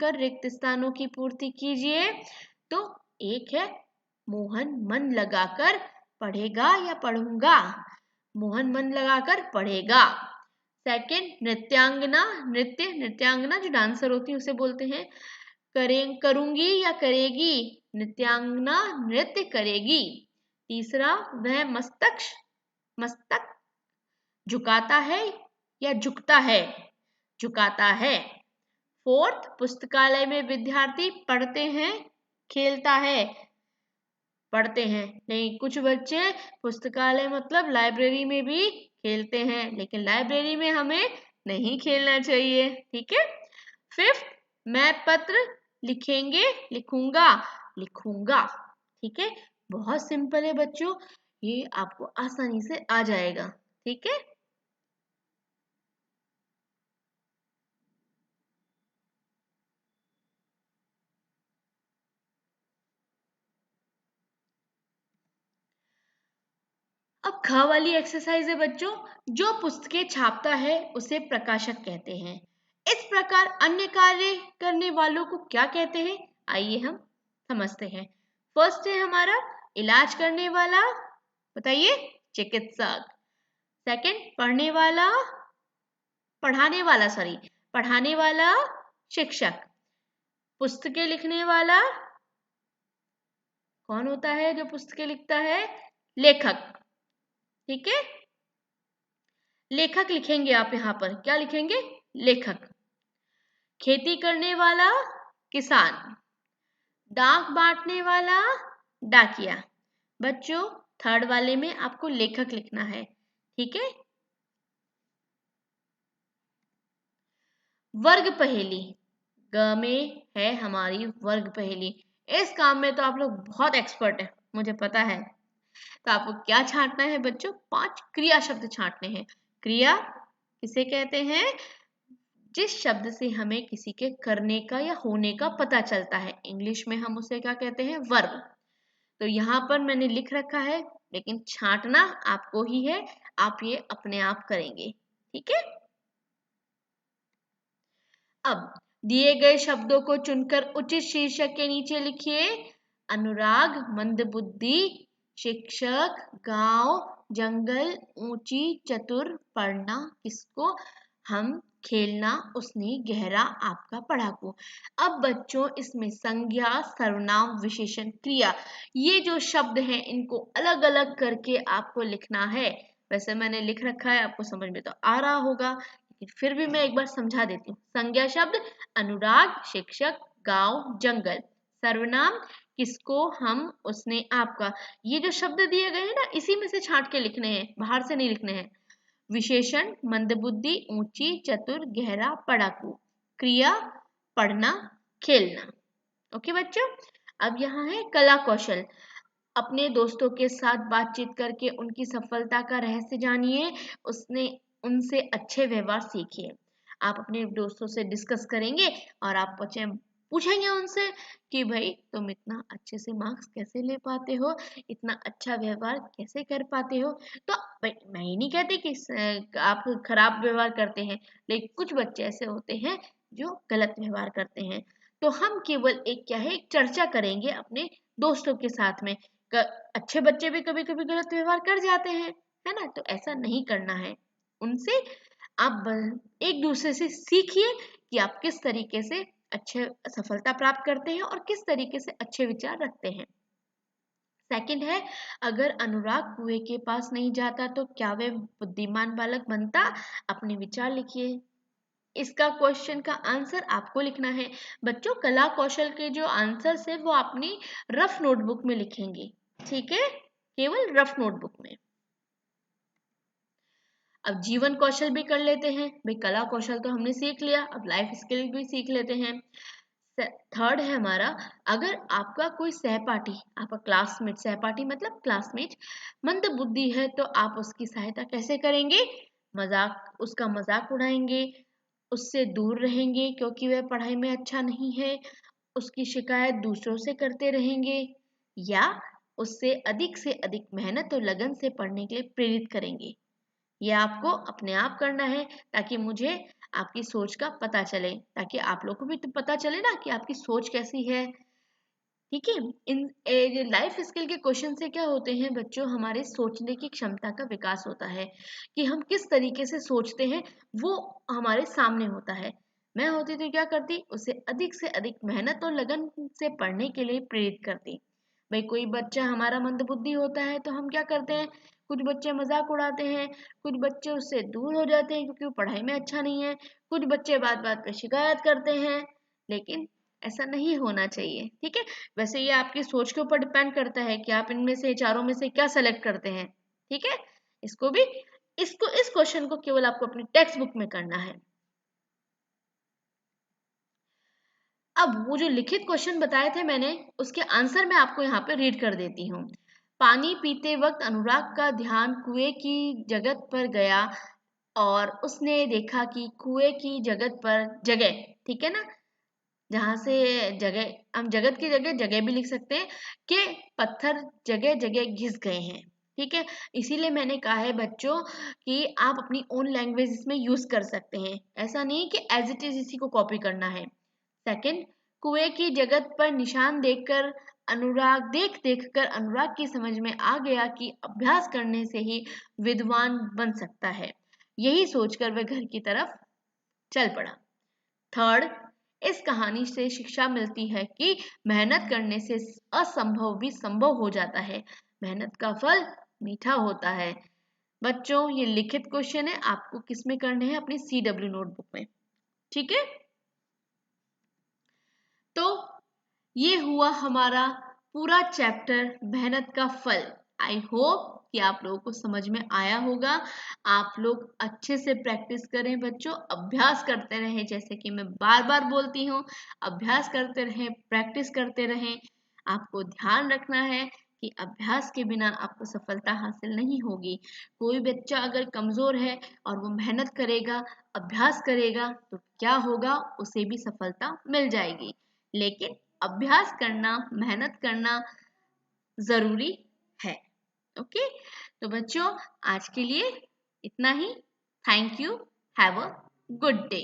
लिखकर रिक्त स्थानों की पूर्ति कीजिए। तो एक है मोहन मन लगाकर पढ़ेगा या पढ़ूंगा, मोहन मन लगाकर पढ़ेगा। सेकंड नृत्यांगना, नृत्यांगना जो डांसर होती है उसे बोलते हैं। करूंगी या करेगी, नृत्यांगना नृत्य करेगी। तीसरा वह मस्तक झुकाता है या झुकता है, झुकाता है। फोर्थ पुस्तकालय में विद्यार्थी पढ़ते हैं खेलता है, पढ़ते हैं। नहीं, कुछ बच्चे पुस्तकालय मतलब लाइब्रेरी में भी खेलते हैं, लेकिन लाइब्रेरी में हमें नहीं खेलना चाहिए, ठीक है। फिफ्थ मैं पत्र लिखेंगे, लिखूंगा, लिखूंगा, ठीक है। बहुत सिंपल है बच्चों, ये आपको आसानी से आ जाएगा, ठीक है। अब ख वाली एक्सरसाइज है बच्चों, जो पुस्तकें छापता है उसे प्रकाशक कहते हैं। इस प्रकार अन्य कार्य करने वालों को क्या कहते हैं, आइए हम समझते हैं। फर्स्ट है हमारा इलाज करने वाला, बताइए, चिकित्सक। सेकंड पढ़ाने वाला शिक्षक। पुस्तकें लिखने वाला कौन होता है जो पुस्तकें लिखता है, लेखक, ठीक है। लेखक लिखेंगे आप यहाँ पर, क्या लिखेंगे, लेखक। खेती करने वाला किसान, डाक बांटने वाला डाकिया। बच्चों थर्ड वाले में आपको लेखक लिखना है, ठीक है। वर्ग पहेली, ग में है हमारी वर्ग पहेली। इस काम में तो आप लोग बहुत एक्सपर्ट है, मुझे पता है। तो आपको क्या छांटना है बच्चों, 5 क्रिया शब्द छांटने हैं। क्रिया किसे कहते हैं, जिस शब्द से हमें किसी के करने का या होने का पता चलता है, इंग्लिश में हम उसे क्या कहते हैं, वर्ब। तो यहाँ पर मैंने लिख रखा है, लेकिन छांटना आपको ही है, आप ये अपने आप करेंगे, ठीक है। अब दिए गए शब्दों को चुनकर उचित शीर्षक के नीचे लिखिए। अनुराग, मंदबुद्धि, शिक्षक, गांव, जंगल, ऊंची, चतुर, पढ़ना, किसको, हम, खेलना, उसने, गहरा, आपका, पढ़ाकू। अब बच्चों इसमें संज्ञा, सर्वनाम, विशेषण, क्रिया, ये जो शब्द हैं इनको अलग अलग करके आपको लिखना है। वैसे मैंने लिख रखा है, आपको समझ में तो आ रहा होगा, फिर भी मैं एक बार समझा देती हूँ। संज्ञा शब्द अनुराग, शिक्षक, गांव, जंगल। सर्वनाम किसको, हम, उसने, आपका। ये जो शब्द दिए गए हैं ना, इसी में से छांट के लिखने हैं, बाहर से नहीं लिखने हैं। विशेषण मंदबुद्धि, ऊंची, चतुर, गहरा, पढ़ाकू। क्रिया पढ़ना, खेलना। ओके बच्चों, अब यहाँ है कला कौशल। अपने दोस्तों के साथ बातचीत करके उनकी सफलता का रहस्य जानिए, उसने उनसे अच्छे व्यवहार सीखिए। आप अपने दोस्तों से डिस्कस करेंगे और आप पूछेंगे उनसे कि भाई तुम इतना अच्छे से मार्क्स कैसे ले पाते हो, इतना अच्छा व्यवहार कैसे कर पाते हो। तो मैं ही नहीं कहती कि आप खराब व्यवहार करते हैं, लेकिन कुछ बच्चे ऐसे होते हैं जो गलत व्यवहार करते हैं। तो हम केवल एक क्या है, एक चर्चा करेंगे अपने दोस्तों के साथ में। अच्छे बच्चे भी कभी कभी गलत व्यवहार कर जाते हैं, है ना, तो ऐसा नहीं करना है। उनसे आप एक दूसरे से सीखिए कि आप किस तरीके से अच्छे सफलता प्राप्त करते हैं और किस तरीके से अच्छे विचार रखते हैं। सेकंड है, अगर अनुराग कुएं के पास नहीं जाता तो क्या वह बुद्धिमान बालक बनता, अपने विचार लिखिए। इसका क्वेश्चन का आंसर आपको लिखना है। बच्चों कला कौशल के जो आंसर्स है वो अपनी रफ नोटबुक में लिखेंगे, ठीक है, केवल रफ नोटबुक में। अब जीवन कौशल भी कर लेते हैं भाई, कला कौशल तो हमने सीख लिया, अब लाइफ स्किल भी सीख लेते हैं। थर्ड है हमारा, अगर आपका कोई सहपाठी, आपका क्लासमेट, सहपाठी मतलब क्लासमेट, मंद बुद्धि है तो आप उसकी सहायता कैसे करेंगे, उसका मजाक उड़ाएंगे, उससे दूर रहेंगे क्योंकि वह पढ़ाई में अच्छा नहीं है, उसकी शिकायत दूसरों से करते रहेंगे, या उससे अधिक से अधिक मेहनत और लगन से पढ़ने के लिए प्रेरित करेंगे। यह आपको अपने आप करना है ताकि मुझे आपकी सोच का पता चले, ताकि आप लोग को भी तो पता चले ना कि आपकी सोच कैसी है। ठीक है, इन लाइफ स्किल के क्वेश्चन से क्या होते हैं बच्चों, हमारे सोचने की क्षमता का विकास होता है कि हम किस तरीके से सोचते हैं, वो हमारे सामने होता है। मैं होती तो क्या करती, उसे अधिक से अधिक मेहनत और लगन से पढ़ने के लिए प्रेरित करती। भाई कोई बच्चा हमारा मंदबुद्धि होता है तो हम क्या करते हैं, कुछ बच्चे मजाक उड़ाते हैं, कुछ बच्चे उससे दूर हो जाते हैं क्योंकि वो पढ़ाई में अच्छा नहीं है, कुछ बच्चे बात बात पे शिकायत करते हैं। लेकिन ऐसा नहीं होना चाहिए। ठीक है, वैसे ये आपकी सोच के ऊपर डिपेंड करता है कि आप इनमें से चारों में से क्या सेलेक्ट करते हैं। ठीक है, इसको भी इस क्वेश्चन को केवल आपको अपनी टेक्स्ट बुक में करना है। अब वो जो लिखित क्वेश्चन बताए थे मैंने, उसके आंसर मैं आपको यहाँ पे रीड कर देती हूँ। पानी पीते वक्त अनुराग का ध्यान कुएं की जगत पर गया और उसने देखा कि कुएं की जगत पर जगह, ठीक है ना, जहां से जगह, हम जगत की जगह जगह भी लिख सकते हैं, कि पत्थर जगह जगह घिस गए हैं। ठीक है, इसीलिए मैंने कहा है बच्चों कि आप अपनी ओन लैंग्वेज इसमें यूज कर सकते हैं, ऐसा नहीं कि एज इट इज इसी को कॉपी करना है। सेकंड, कुएं की जगत पर निशान देखकर देख कर अनुराग की समझ में आ गया कि अभ्यास करने से ही विद्वान बन सकता है। यही सोचकर वह घर की तरफ चल पड़ा। थर्ड, इस कहानी से शिक्षा मिलती है कि मेहनत करने से असंभव भी संभव हो जाता है। मेहनत का फल मीठा होता है। बच्चों ये लिखित क्वेश्चन है, आपको किस में करने हैं, अपनी CW नोटबुक में। ठीक है, तो ये हुआ हमारा पूरा चैप्टर मेहनत का फल। आई होप कि आप लोगों को समझ में आया होगा। आप लोग अच्छे से प्रैक्टिस करें बच्चों, अभ्यास करते रहें, जैसे कि मैं बार बार बोलती हूँ, अभ्यास करते रहें, प्रैक्टिस करते रहें। आपको ध्यान रखना है कि अभ्यास के बिना आपको सफलता हासिल नहीं होगी। कोई बच्चा अगर कमजोर है और वो मेहनत करेगा, अभ्यास करेगा, तो क्या होगा, उसे भी सफलता मिल जाएगी। लेकिन अभ्यास करना, मेहनत करना जरूरी है। ओके, तो बच्चों आज के लिए इतना ही। Thank you, have a good day.